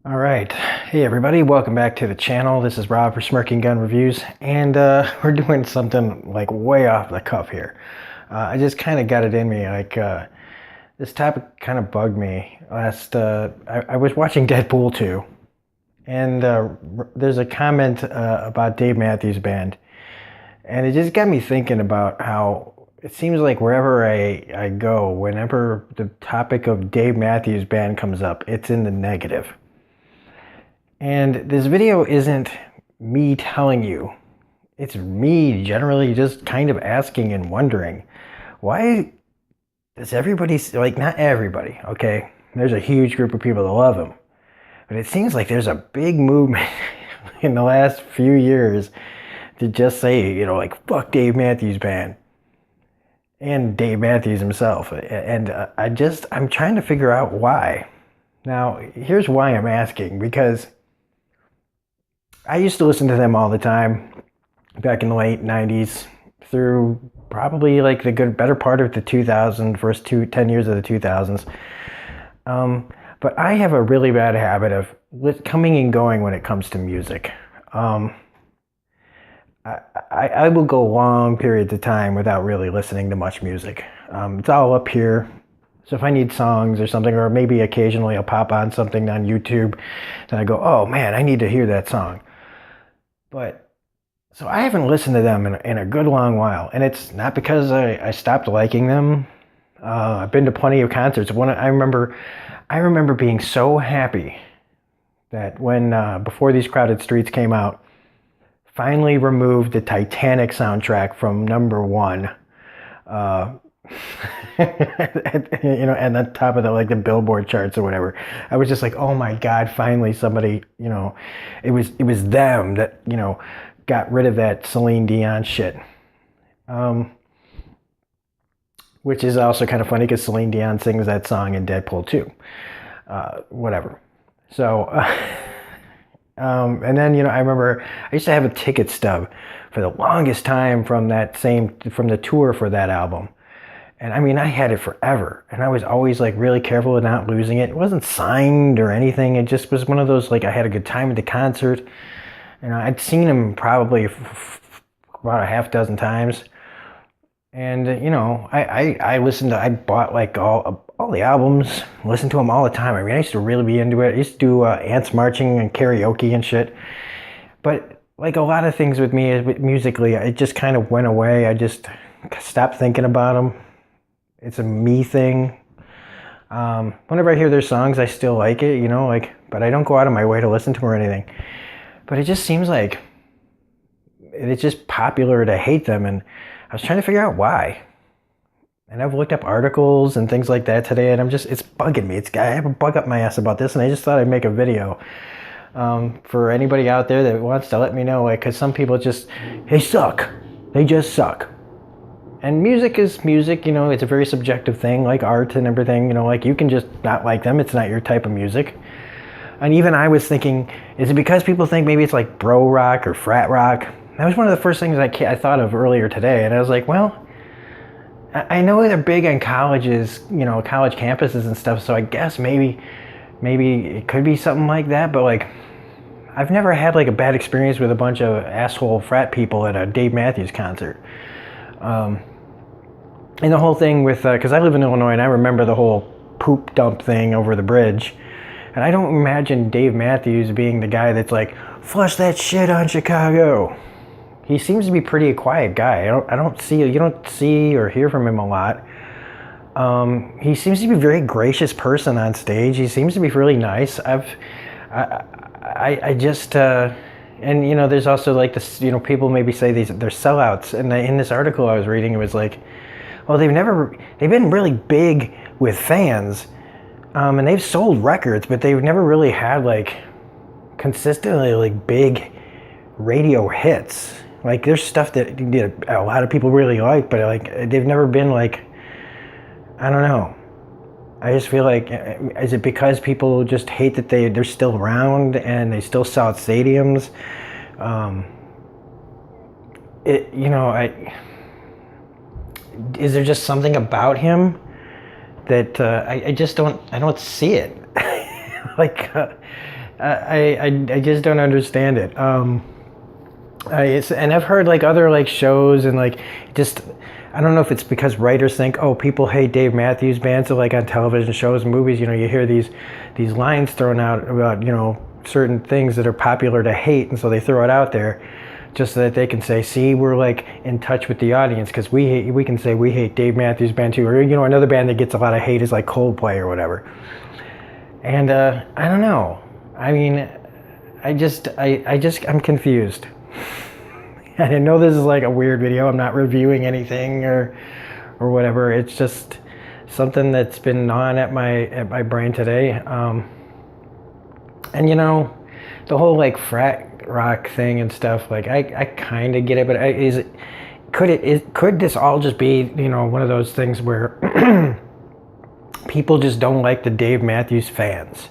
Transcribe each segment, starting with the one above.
All right. Hey everybody, welcome back to the channel. This is Rob for Smirking Gun Reviews, and we're doing something like way off the cuff here. I just kind of got it in me, this topic kind of bugged me. I was watching Deadpool 2, and there's a comment about Dave Matthews Band, and it just got me thinking about how it seems like wherever I go, whenever the topic of Dave Matthews Band comes up, it's in the negative. And this video isn't me telling you. It's me generally just kind of asking and wondering, why does everybody, like, not everybody, okay? There's a huge group of people that love him. But it seems like there's a big movement in the last few years to just say, you know, like, fuck Dave Matthews Band. And Dave Matthews himself. And I'm trying to figure out why. Now, here's why I'm asking, because I used to listen to them all the time back in the late 90s through probably like the better part of the 2000s, first 10 years of the 2000s. But I have a really bad habit of coming and going when it comes to music. I will go long periods of time without really listening to much music. It's all up here. So if I need songs or something, or maybe occasionally I'll pop on something on YouTube, and I go, oh man, I need to hear that song. But, so I haven't listened to them in a good long while, and it's not because I stopped liking them. I've been to plenty of concerts. I remember being so happy that when Before These Crowded Streets came out, finally removed the Titanic soundtrack from number one. You know, and the top of the Billboard charts or whatever. I was just like, oh my God, finally somebody, you know, it was them that, you know, got rid of that Celine Dion shit. Which is also kind of funny because Celine Dion sings that song in Deadpool 2. Whatever. So, and then, you know, I remember I used to have a ticket stub for the longest time from the tour for that album. And I mean, I had it forever, and I was always like really careful of not losing it. It wasn't signed or anything. It just was one of those, like, I had a good time at the concert. And I'd seen him probably about a half dozen times. And, you know, I bought like all the albums, listened to them all the time. I mean, I used to really be into it. I used to do ants marching and karaoke and shit. But like a lot of things with me, musically, it just kind of went away. I just stopped thinking about them. It's a me thing. Whenever I hear their songs, I still like it, you know, like, but I don't go out of my way to listen to them or anything. But it just seems like it's just popular to hate them, and I was trying to figure out why. And I've looked up articles and things like that today, and it's bugging me. I have a bug up my ass about this, and I just thought I'd make a video for anybody out there that wants to let me know, like, because some people they suck. They just suck. And music is music, you know, it's a very subjective thing, like art and everything, you know, like you can just not like them, it's not your type of music. And even I was thinking, is it because people think maybe it's like bro rock or frat rock? That was one of the first things I thought of earlier today, and I was like, well, I know they're big on colleges, you know, college campuses and stuff, so I guess maybe it could be something like that, but like, I've never had like a bad experience with a bunch of asshole frat people at a Dave Matthews concert. And the whole thing with, because I live in Illinois, and I remember the whole poop dump thing over the bridge. And I don't imagine Dave Matthews being the guy that's like, flush that shit on Chicago. He seems to be pretty a quiet guy. You don't see or hear from him a lot. He seems to be a very gracious person on stage. He seems to be really nice. And you know, there's also like this, you know, people maybe say they're sellouts. And in this article I was reading, it was like, well, they've been really big with fans, and they've sold records, but they've never really had like consistently like big radio hits. Like there's stuff that a lot of people really like, but like they've never been like, I don't know. I just feel like, is it because people just hate that they're still around and they still sell at stadiums? You know, is there just something about him that I just don't see it? Like, I just don't understand it. And I've heard like other like shows and like just I don't know if it's because writers think, oh, people hate Dave Matthews Band, so like on television shows and movies, you know, you hear these lines thrown out about, you know, certain things that are popular to hate, and so they throw it out there just so that they can say, see, we're like in touch with the audience because we can say we hate Dave Matthews Band too, or you know, another band that gets a lot of hate is like Coldplay or whatever. And I don't know. I mean, I'm confused. And I know this is like a weird video. I'm not reviewing anything or whatever. It's just something that's been gnawing at my brain today. And you know, the whole like frat rock thing and stuff. Like I kind of get it, but could this all just be, you know, one of those things where people just don't like the Dave Matthews fans?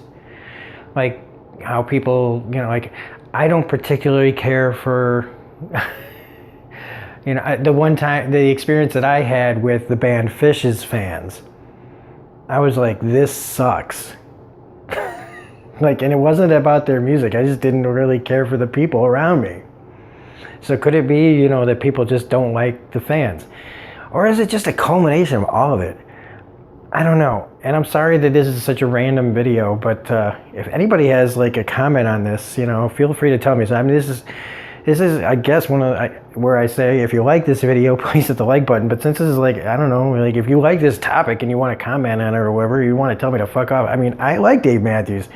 Like how people, you know, like I don't particularly care for. You know, the experience that I had with the band Phish's fans, I was like, this sucks. Like, and it wasn't about their music. I just didn't really care for the people around me. So could it be, you know, that people just don't like the fans? Or is it just a culmination of all of it? I don't know. And I'm sorry that this is such a random video, but if anybody has like a comment on this, you know, feel free to tell me. So I mean, this is, I guess, where I say, if you like this video, please hit the like button. But since this is like, I don't know, like if you like this topic and you want to comment on it or whatever, you want to tell me to fuck off. I mean, I like Dave Matthews.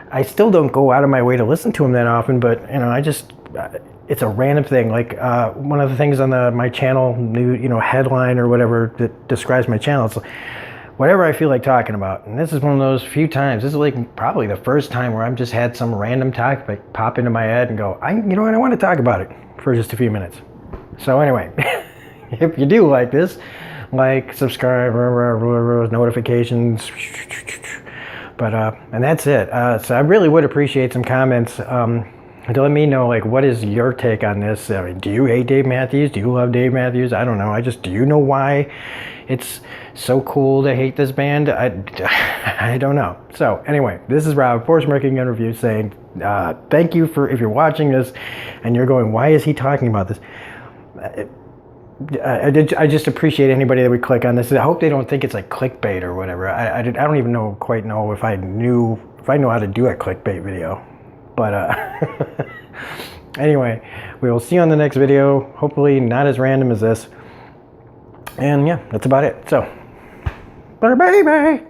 I still don't go out of my way to listen to him that often, but you know, it's a random thing. Like one of the things on my channel, headline or whatever that describes my channel, it's whatever I feel like talking about. And this is one of those few times. This is like probably the first time where I've just had some random topic pop into my head and go, you know what, I want to talk about it for just a few minutes. So anyway, if you do like this, like, subscribe, notifications, but and that's it. So I really would appreciate some comments to let me know, like, what is your take on this? I mean, do you hate Dave Matthews? Do you love Dave Matthews? I don't know. Do you know why it's so cool to hate this band? I don't know. So anyway, this is Rob, Force Marketing and Review, saying thank you if you're watching this and you're going, why is he talking about this? I just appreciate anybody that would click on this. I hope they don't think it's like clickbait or whatever. I don't even quite know if I know how to do a clickbait video. But anyway, we will see you on the next video. Hopefully not as random as this. And yeah, that's about it. So, bye bye.